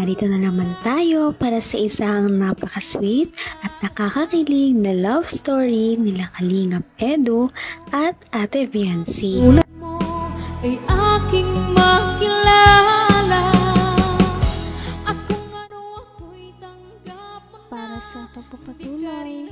narito na naman tayo para sa isang napaka-sweet at nakakakilig na love story nila Kalingap Edu at Ate Viancy. Ulat mo ay aking makilala at kung ano ako'y tanggap mo para sa pagpapatuloy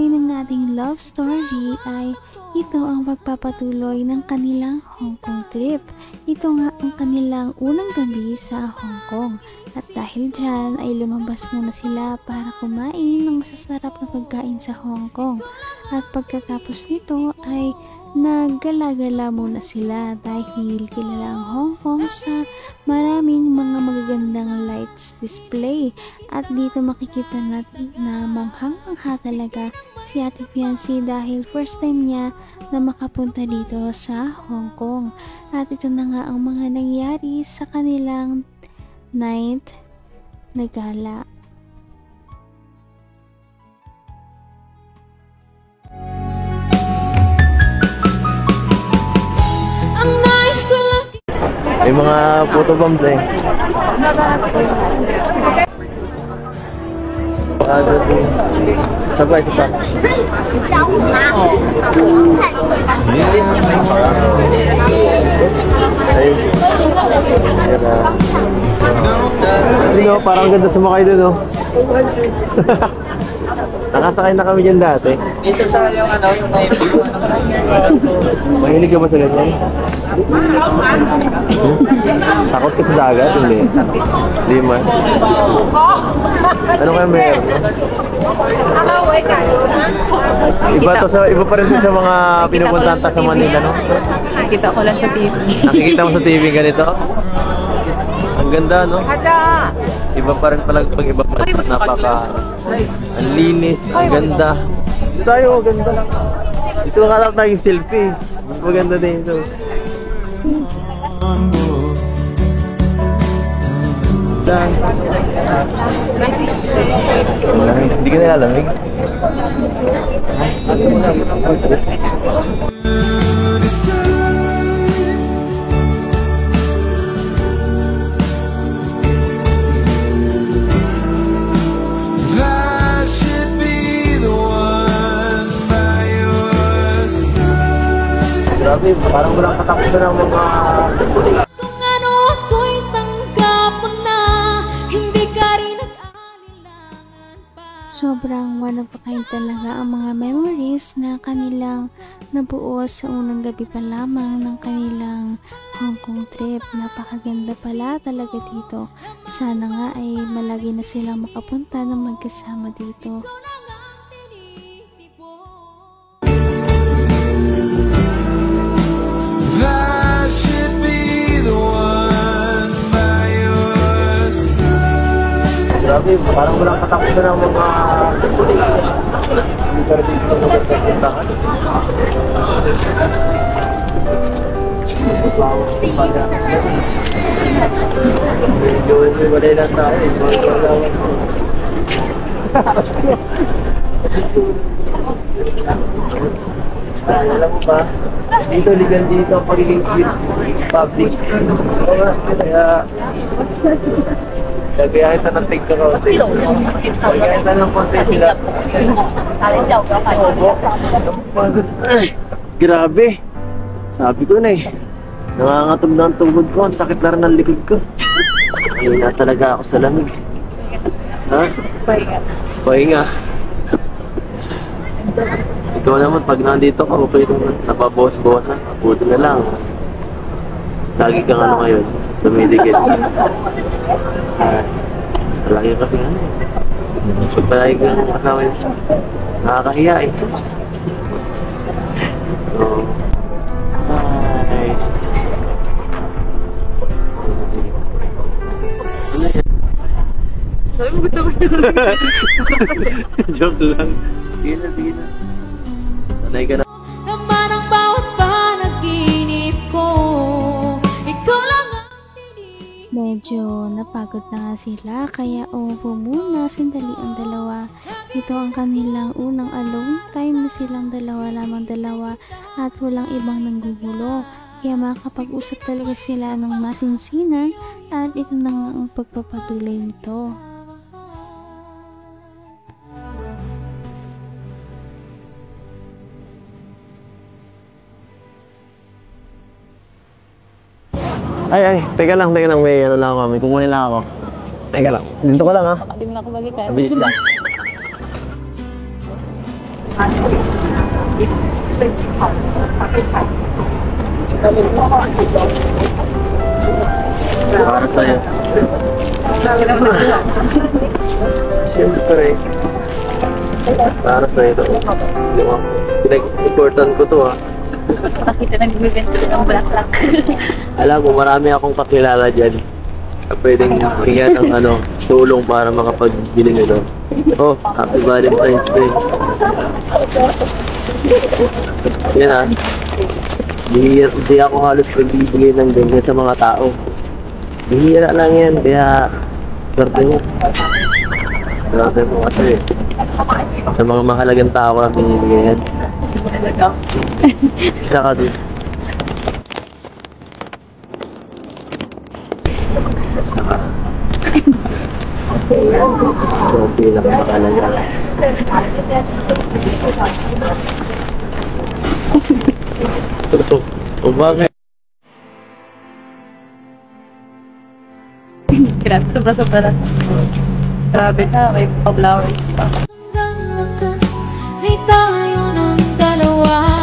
ng ating love story ay ito ang pagpapatuloy ng kanilang Hong Kong trip. Ito nga ang kanilang unang gabi sa Hong Kong at dahil dyan ay lumabas muna sila para kumain ng masasarap na pagkain sa Hong Kong at pagkatapos nito ay naggala-gala muna sila dahil kilala ang Hong Kong sa maraming mga magagandang lights display at dito makikita natin na manghang-mangha talaga si Ate Viancy dahil first time niya na makapunta dito sa Hong Kong at ito na nga ang mga nangyari sa kanilang night na gala. May mga photobombs eh. Sabay sa top. Sino, parang ganda sumakay dun, no? Nakasakay na kami dyan dati. Dito sa yung ano, yung may Mahilig ka ba sa ganyan? Takot ka sa dagat? Hindi. Hindi man. Ano kaya meron? Iba pa rin sa mga pinupuntahan sa Manila, no? Nakikita ko lang sa TV. Nakikita mo sa TV ganito? Ang ganda, no? Iba pa rin pala pag iba pa rin. Napaka ang linis, ang ganda. Dito tayo, ganda lang. Dito nakalap tayong selfie. Mas maganda din ito. Hindi ka nilalamig? Grabe, parang walang katakutan ng mga... kung ano ako'y tanggap mo na hindi ka rin nag-alinlangan pa. Sobrang one of a kind talaga ang mga memories na kanilang nabuo sa unang gabi pa lamang ng kanilang Hong Kong trip. Napakaganda pala talaga dito. Sana nga ay malagi na silang makapunta na magkasama dito. Grabe, parang walang katakutan ng mga... Hindi ka rin dito nagsapuntahan. Medyo walay lang tayo. Alam mo ba, dito ligan dito ang pagiging public. Kaya gagayahin na ng tig-karote. Gagayahin na ng konti sila. Pagod. Ay, grabe. Sabi ko na eh. Nangangatog na ang tugod ko. Ang sakit na rin ang likod ko. Ayun na talaga ako sa lamig. Ha? Pahinga. Pahinga. Ikaw naman, pag nandito ka, okay naman. Napabawas-bawasan. Buti na lang. Lagi kang ano ngayon. Tumidikit. Lagi kasi nga eh. Palagi kang kasama yun. Nakakahiya eh. So, nice. Ano yan? Sabi mo gusto ko yun. Joke lang. Sige na, sige na. Sanay ka na. Naman ang bawat panaginip ko, ikaw lang ang tinig. Medyo napagod na nga sila kaya umupo muna sandali ang dalawa. Ito ang kanilang unang alone time na silang dalawa lamang at walang ibang nanggugulo. Kaya makakapag-usap talaga sila ng masinsinan at ito na nga ang pagpapatuloy nito. Ay, teka lang, may ano lang ako, may kukunin lang ako. Teka lang, dito ko lang ha. Hindi mo na ako bagi kaya. Mabilis lang. Para sa'yo. Siyempre. Para sa'yo ito. Pinag-important ko to ha. Nakita nagbibenta ng bulaklak. Alam mo, marami akong kakilala dyan. Pwedeng bigyan ng tulong para makapagbili nito. Oh, Happy Valentine's Day. Yan ha. Hindi ako halos pagbibigay ng ganyan sa mga tao. Bihira lang yan, kaya swerte mo. Swerte mo kasi sa mga mahalagang tao ko lang binibigay yan. Saka dun. Saka ito ang pinakamahalaga. O bakit? Grabe, sobra-sobra na. Grabe na, may pa-flowers pa. Hanggang wakas ay tayo ng dalawa.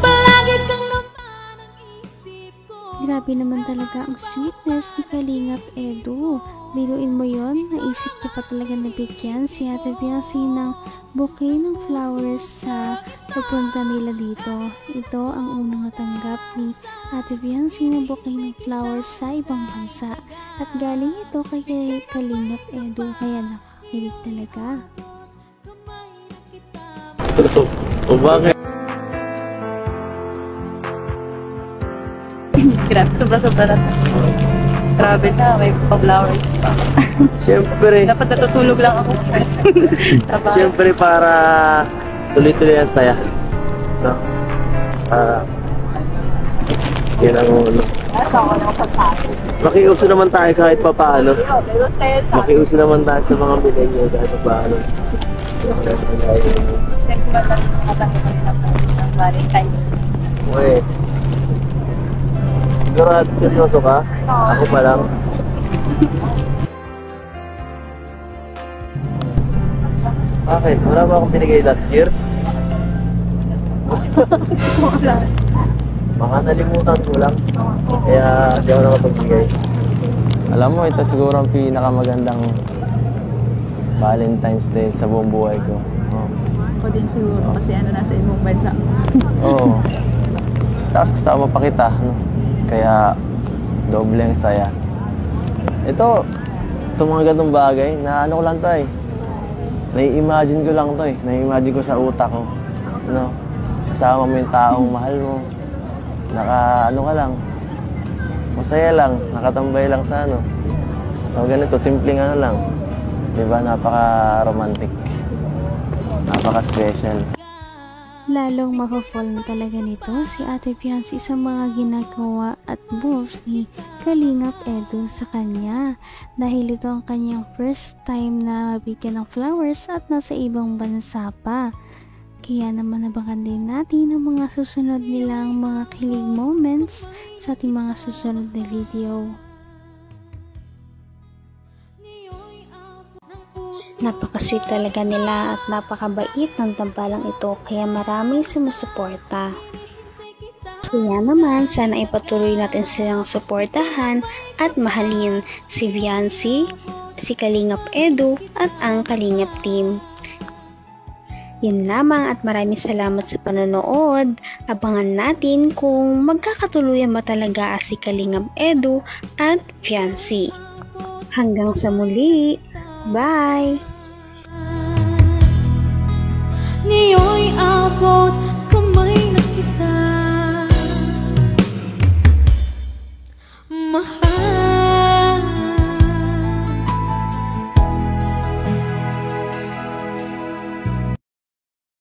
Palagi kang naman ang isip ko. Grabe naman talaga ang sweetness ni Kalingap Edu. Biruin mo yon, naisip ko pa talaga na bigyan si Ate Biancy ng bouquet ng flowers sa pagpunta nila dito. Ito ang unang natanggap ni Ate Biancy ng bouquet ng flowers sa ibang bansa. At galing ito kay Kalingap Edu, kaya nakakilig talaga. O bakit? Grabe, sobra-sobra na. Grabe na, may pa-flowers pa. Siyempre. Dapat natutulog lang ako. Siyempre para tuloy-tuloy ang saya. No? Yan ang makiuso naman tayo kahit pa paano. Makiuso naman tayo sa mga millennial kahit pa paano. Uy. Sigurado seryoso ka? Ako pa lang. Bakit? Wala ba akong binigay last year? Baka nalimutan ko lang. Kaya di ako nakapagbigay. Alam mo, ito siguro ang pinakamagandang Valentine's Day sa buong buhay ko. Ako din siguro kasi nasa ibang bansa. Oo. Tapos kasama pa kita, no? Kaya doble ang saya. Ito mga ganitong bagay na ko lang to eh. Nai-imagine ko lang to eh. Nai-imagine ko sa utak ko. No? Kasama mo yung taong mahal mo. Ka lang. Masaya lang. Nakatambay lang sa So ganito, simpleng lang. Diba? Napaka-romantic. Napaka-special. Lalong mapafall na talaga nito si Ate Biancy sa mga ginagawa at moves ni Kalingap Edu sa kanya. Dahil ito ang kanyang first time na mabigyan ng flowers at nasa ibang bansa pa. Kaya naman nabangan din natin ang mga susunod nilang mga kilig moments sa ating mga susunod na video. Napaka-sweet talaga nila at napakabait ng tambalang ito kaya maraming sumusuporta. Kaya naman sana ipatuloy natin silang suportahan at mahalin si Biancy, si Kalingap Edu at ang Kalingap team. Yun lamang at maraming salamat sa panonood. Abangan natin kung magkakatuluyan ba talaga si Kalingap Edu at Biancy. Hanggang sa muli. Bye! Ngayon'y abot